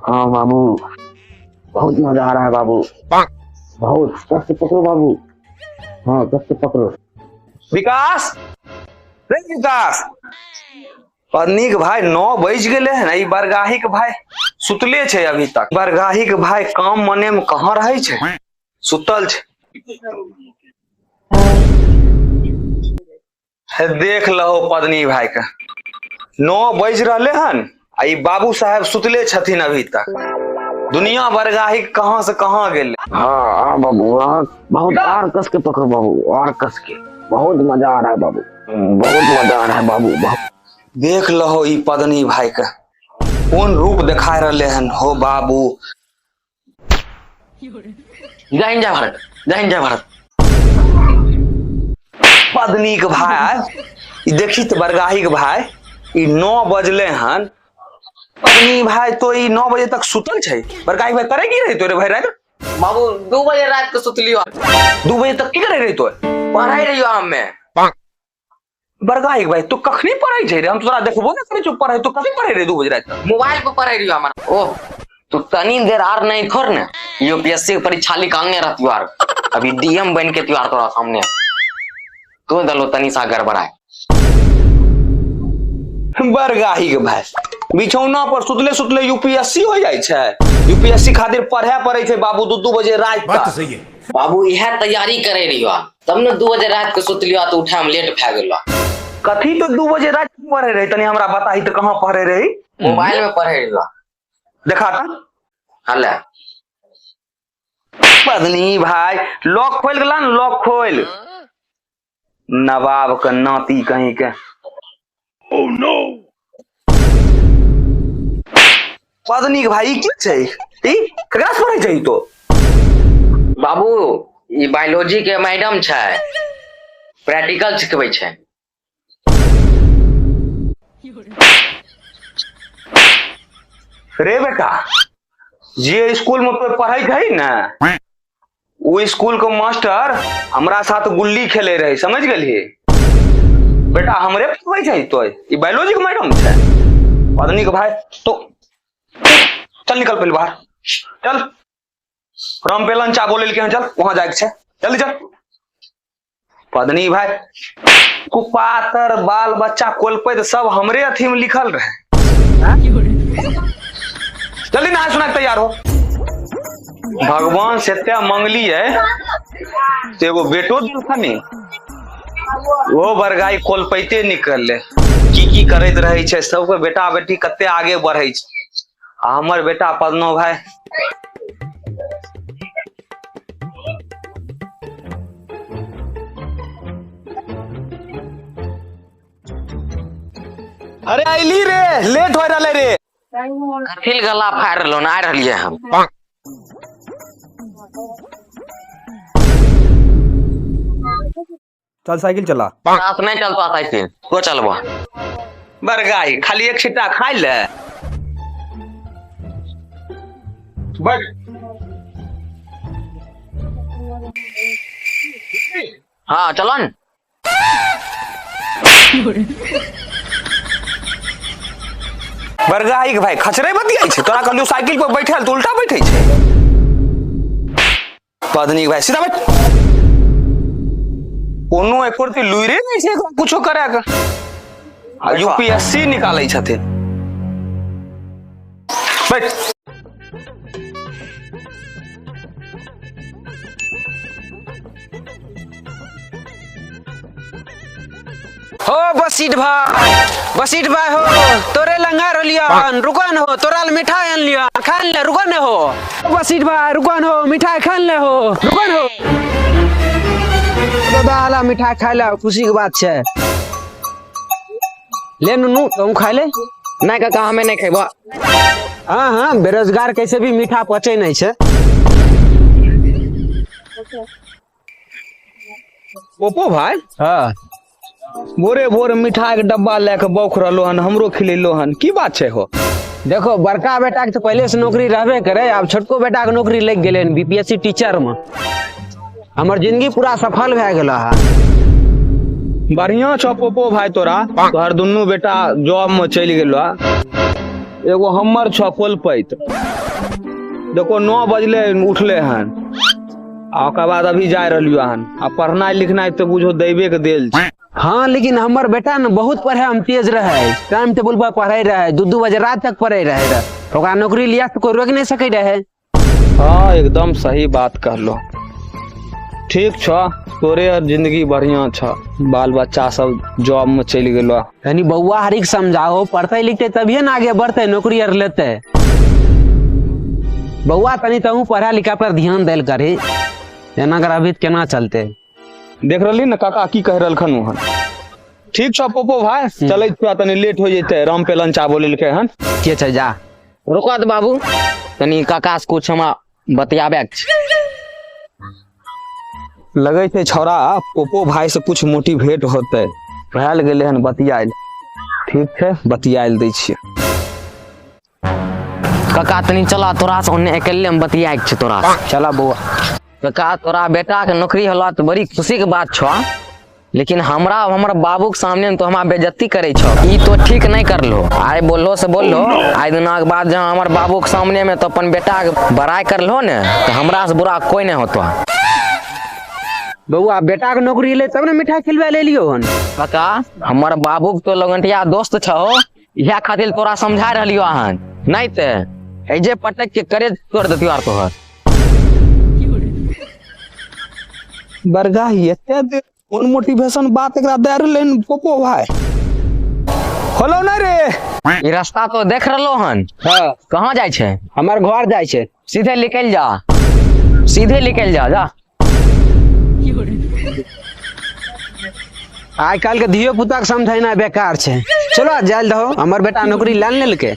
हाँ बाबू, बहुत मजा आ रहा है बाबू। बहुत कस से पकड़ो बाबू। हाँ कस से पकड़ो। विकास, रे विकास, पत्नीक भाई 9 बज गेले हैं। ई बरगाही के भाई सुतले छे अभी तक। बरगाही के भाई काम मने में कहाँ रहे छे, सुतल छे। देख लो पत्नी भाई के 9 बज रहे हन। ई बाबू साहब सुतले छथिन अभी तक। दुनिया बरगाही कहाँ से कहाँ गेले। हाँ हाँ बाबू, हाँ बहुत और कस के पकड़ो बाबू, और कस के। बहुत मजा आ रहा है बाबू, बहुत मजा आ रहा है बाबू। देख लो ई पत्नी भाई के कौन रूप दिखा रहे हन हो बाबू। जय हिंद जय भारत, जय हिंद जय भारत। पत्नी के भाई देखी तो बरगाही के भाई ई 9 बजले हन। पत्नी भाई तो ई 9 बजे तक सुतल छे। बरगाही भाई करे की रही तोरे भाई रात बाबू 2 बजे रात को सुतलियो। 2 बजे तक की करे रही तो पढ़ाई रहियो हमें। बरगाही भाई तू कखनी पढ़ाई छे रे? हम तोरा देखबो ना करे चुप पढ़ाई। तू कभी पढ़े रे 2 बजे रात तक? मोबाइल पे पढ़ाई रहियो हमारा। ओह तू तनी देर आर नहीं थोर ने यूपीएससी की परीक्षा निकालने रहती यार। अभी डीएम बन के त्योहार तोरा सामने तो दलो तनी सा गड़बड़ाए। बरगाही के भाई बिछौना पर सुतले सुतले यूपीएससी हो जाए छे। यूपीएससी खातिर पढ़े पड़े छे बाबू 2 बजे रात तक। बात तो सही है बाबू यह तैयारी करे रहियो तब न 2 बजे रात को सुतलियो तो उठे में लेट भे गेलो। कथी तो 2 बजे रात पढ़े रही तनी हमरा बताही तो कहाँ पढ़े रही? मोबाइल में पढ़े रहियो। देखा था हले पत्नी भाई लॉक खोल गला न, लॉक खोल। नवाब का नाती कहीं के। ओह नो पत्नी के भाई की छे? ई ककरा से पढ़े छे तो? बाबू ई बायोलॉजी के मैडम छे, प्रैक्टिकल सिखबै छे। रे बेटा जे स्कूल में तो पढ़े थे ना वो स्कूल के मास्टर हमरा साथ गुल्ली खेले रहे, समझ गेलिए बेटा? हमरे पढ़े छे तो ई बायोलॉजी के मैडम छे। पत्नी के भाई तो चल निकल पहले बाहर चल। रामपेलन चा बोले के चल वहां जाके छे, जल्दी चल। पत्नी भाई कुपातर बाल बच्चा कोलपैत सब हमरे अथी में लिखल रहे। जल्दी नहा सुना तैयार हो। भगवान से मंगली है तो एगो बेटो दिल खनी वो बरगाई कोलपैते निकल की करैत रहे छे। सबके बेटा बेटी कते आगे बढ़े छे। हमर बेटा पद्नो भाई अरे आइली रे, लेट हो रहा रे। कथिल गला फाड़ लो ना रहलिए हम। चल साइकिल चला। साथ नहीं चलता साइकिल तो चलबा। बरगाई खाली एक छिट्टा खाई ले बैठ। हाँ चलो न। बरगाही के भाई खचरे बतियाई छे। तोरा कहलियो साइकिल पर बैठल तो उल्टा बैठे छे। पत्नी के भाई सीधा बैठ। कोनो एकोरती लुइरे नहीं छे कुछो करे के। यूपीएससी निकालै छथिन। बैठ। हो बसीट भाई हो तोरे लंगा रलिया रुकन हो तोरा मिठाई आन लिया खान ले रुकन हो। बसीट भाई रुकन हो मिठाई खान ले हो रुकन हो। दादा वाला मिठाई खाई ले खुशी की बात छे। ले नुनू तुम खा ले। नहीं काका हमें नहीं खेबा। हाँ हाँ बेरोजगार कैसे भी मीठा पचे नहीं छे। पोपो भाई हाँ भोरे भोर मिठाई के डब्बा लेके बौख रहलो हन, हमरो खिलेलो हन, की बात छे हो? देखो बड़का बेटा के तो पहले से नौकरी रहबे करे। अब छोटको बेटा के नौकरी लग गेले बीपीएससी टीचर में। हमर जिंदगी पूरा सफल भए गेल है। बढ़िया छो पोपो भाई तोरा। तोहर दुनू बेटा जॉब में चल गेलो। एगो हमर छ कोलपैत देखो 9 बजले उठले हन आ ओकर बाद अभी जा रहलियो हन आ पढ़नाइ लिखनाइ तो बुझो देबे के देल छै। हाँ लेकिन हमर बेटा न बहुत पढ़े में तेज रहे, टाइम टेबुल पर पढ़े रहे, 2-2 बजे रात तक पढ़े रहे। ओकरा नौकरी लिया तो कोई रोक नहीं सके रहे। हाँ एकदम सही बात कहलो। ठीक छ तोरे और जिंदगी बढ़िया छ, बाल बच्चा सब जॉब में चल गेलो। यानी बउआ हरिक समझाओ, पढ़ते लिखते तभिए न आगे बढ़ते, नौकरी और लेते। बउआ तनी तहू पढ़ा लिखा पर ध्यान देल करे, एना कर अभी केना चलते। देख रही न काका की कह रहलखन हन। ठीक छ पोपो भाई चले तनी लेट हो जैते, राम पे लंच आबो लेलके हन। के छै जा रुको तो बाबू तनी काका से कुछ हम बतियाबे के छै। लगे थे छौड़ा पोपो भाई से कुछ मोटिवेट होते, भैल गेले हन बतियाइल। ठीक है बतियाइल दै छियै। काका तनी चला तोरा से ओन्ने अकेले में बतियाए के छै तोरा से। चला बउआ। काका तोरा बेटा के नौकरी होला तो बड़ी खुशी के बात छो, लेकिन हमरा हमर बाबू के सामने में तो हमरा बेइज्जती करे छो, ई तो ठीक नहीं करलो। आइ बोलो से बोलो, आइ दिना के बाद जहां हमर बाबू के सामने में तो अपन बेटा के बड़ाई करलो ने तो हमरा से बुरा कोई नहीं होतो। बउआ बेटा के नौकरी ले तब न मिठाई खिलवा ले लियो हन। काका हमर बाबू के तो लगंटिया दोस्त छहो, इहा खातिर तोरा समझा रहलियो हन, नहीं ते एजे पटक के करे तोड़ देतियो आर तोहर। बरगा एते दे कोन मोटिवेशन बात एकरा दे रहले पोपो भाई। होलो ना रे ई रास्ता तो देख रहलो हन। हाँ कहाँ जाय छै? हमर घर जाय छै। सीधे निकल जा, सीधे निकल जा जा। आइ काल के धियो पुता के समझाइना बेकार छै। चलो जाइल दहो, हमर बेटा नौकरी लान लेलके।